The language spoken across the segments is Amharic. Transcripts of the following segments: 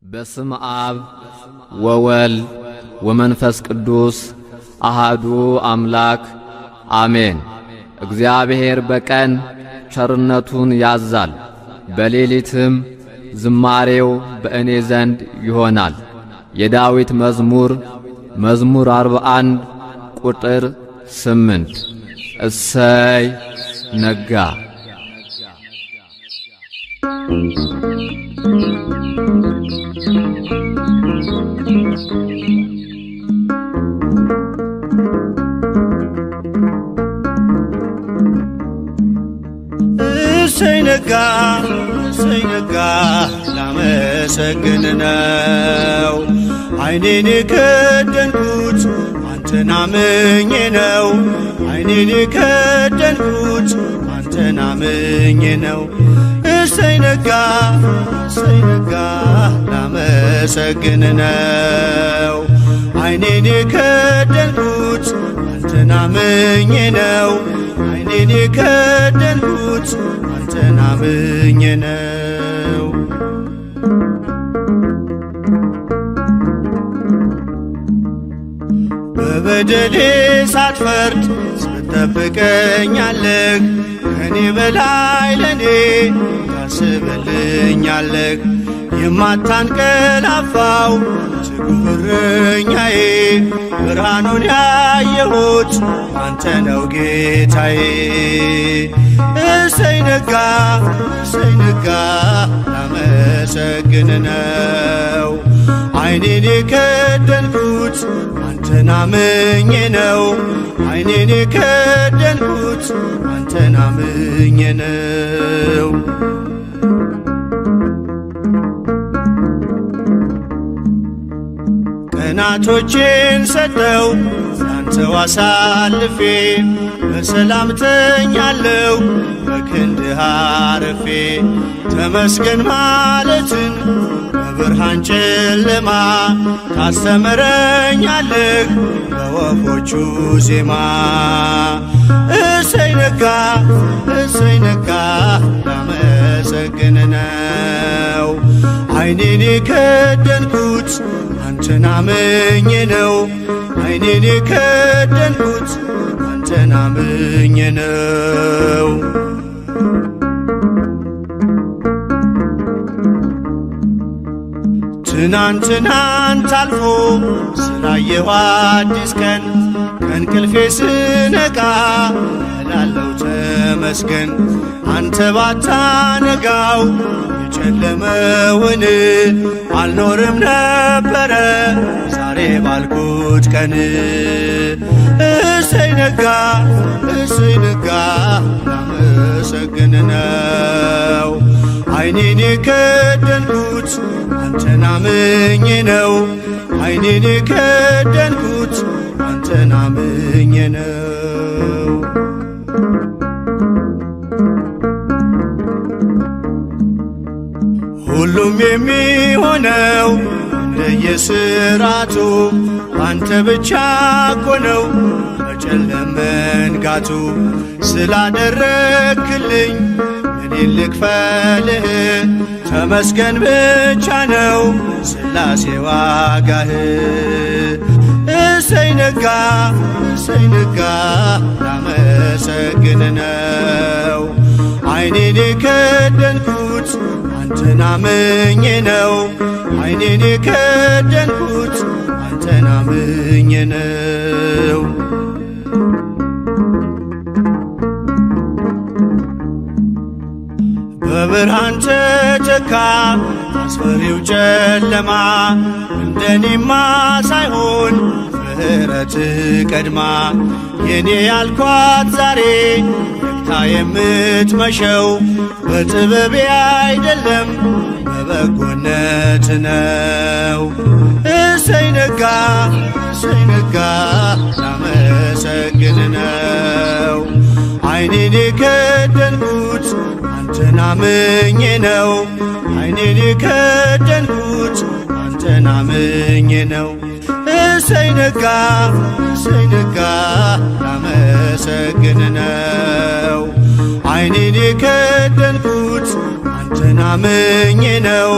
በስመ አብ ወወልድ ወመንፈስ ቅዱስ አሃዱ አምላክ አሜን። እግዚአብሔር በቀን ቸርነቱን ያዛል፣ በሌሊትም ዝማሬው በእኔ ዘንድ ይሆናል። የዳዊት መዝሙር 41 ቁጥር 8 እሰይ ነጋ። እሰይ ነጋ እሰይ ነጋ ላመሰግን ነው። ዓይኔን የከደንኩት አንተን አምኜ ነው። ዓይኔን የከደንኩት አንተን አምኜ ነው። እሰይ ነጋ ላመሰግን ነው። ዓይኔን የከደንኩት አንተን አምኜ ነው። ዓይኔን የከደንኩት አንተን አምኜ ነው። በበደሌ ሳትፈርድ ስትጠብቀኛለህ፣ ከኔ በላይ ለኔ ታስብልኛለህ። የማታንቀላፋው ትጉህ እረኛዬ፣ ብርሃኑን ያየሁት አንተ ነው ጌታዬ። እሰይ ነጋ ላመሰግን ነው። ዓይኔን የከደንኩት አንተን አምኜ ነው። ዓይኔን የከደንኩት አንተን አምኜ ነው። ቀናቶቼን ሰጠው ላንተው አሳልፌ፣ በሰላም ተኛለሁ በክንድህ አርፌ። ተመስገን ማለትን በብርሃን ጨለማ ታስተምረኛለህ በወፎቹ ዜማ። እሰይ ነጋ ላመሰግን ነው። ዓይኔን የከደንኩት አንተን አምኜ ነው። ዓይኔን የከደንኩት አንተን አምኜ ነው። ትናንት አልፎ ስላየሁ አዲስ ቀን፣ ከእንቅልፌ ስነቃ እላለሁ ተመስገን። አንተ ባታነጋው የጨለመውን አልኖርም ነበረ ዛሬ ባልኩት ቀን። እሰይ ነጋ ላመሰግን ነው። ዓይኔን የከደንኩት አንተን አምኜ ነው። ዓይኔን የከደንኩት አንተን አምኜ ነው። ሁሉም የሚሆነው እንደየሥርዓቱ አንተ ብቻ እኮ ነው በጨለማ መንጋቱ። ስላደረግክልኝ እኔን ልክፈልህ፣ ተመስገን ብቻ ነው ሥላሴ ዋጋህ። እሰይ ነጋ ላመሰግን ነው። ዓይኔን የከደንኩት አንተን አምኜ ነው። ዓይኔን የከደንኩት አንተን አምኜ ነው። በብርሃን ተተካ አስፈሪው ጨለማ፣ እንደኔማ ሳይሆን ምሕረት ቀድማ። የኔ ያልኳት ዛሬ ነግታ የምትመሸው በጥበቤ አይደለም በበጎነት ነው። እሰይ ነጋ ላመሰግን ነው። ዓይኔን የከደንኩት አንተን አምኜ ነው። ዓይኔን የከደንኩት አንተን አምኜ ነው። እሰይ ነጋ ላመሰግን ነው። ዓይኔን የከደንኩት አንተን አምኜ ነው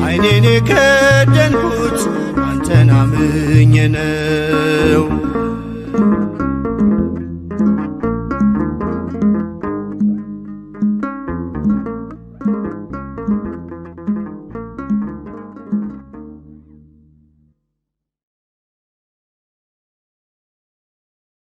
ዓይኔን የከደንኩት አንተን አምኜ ነው።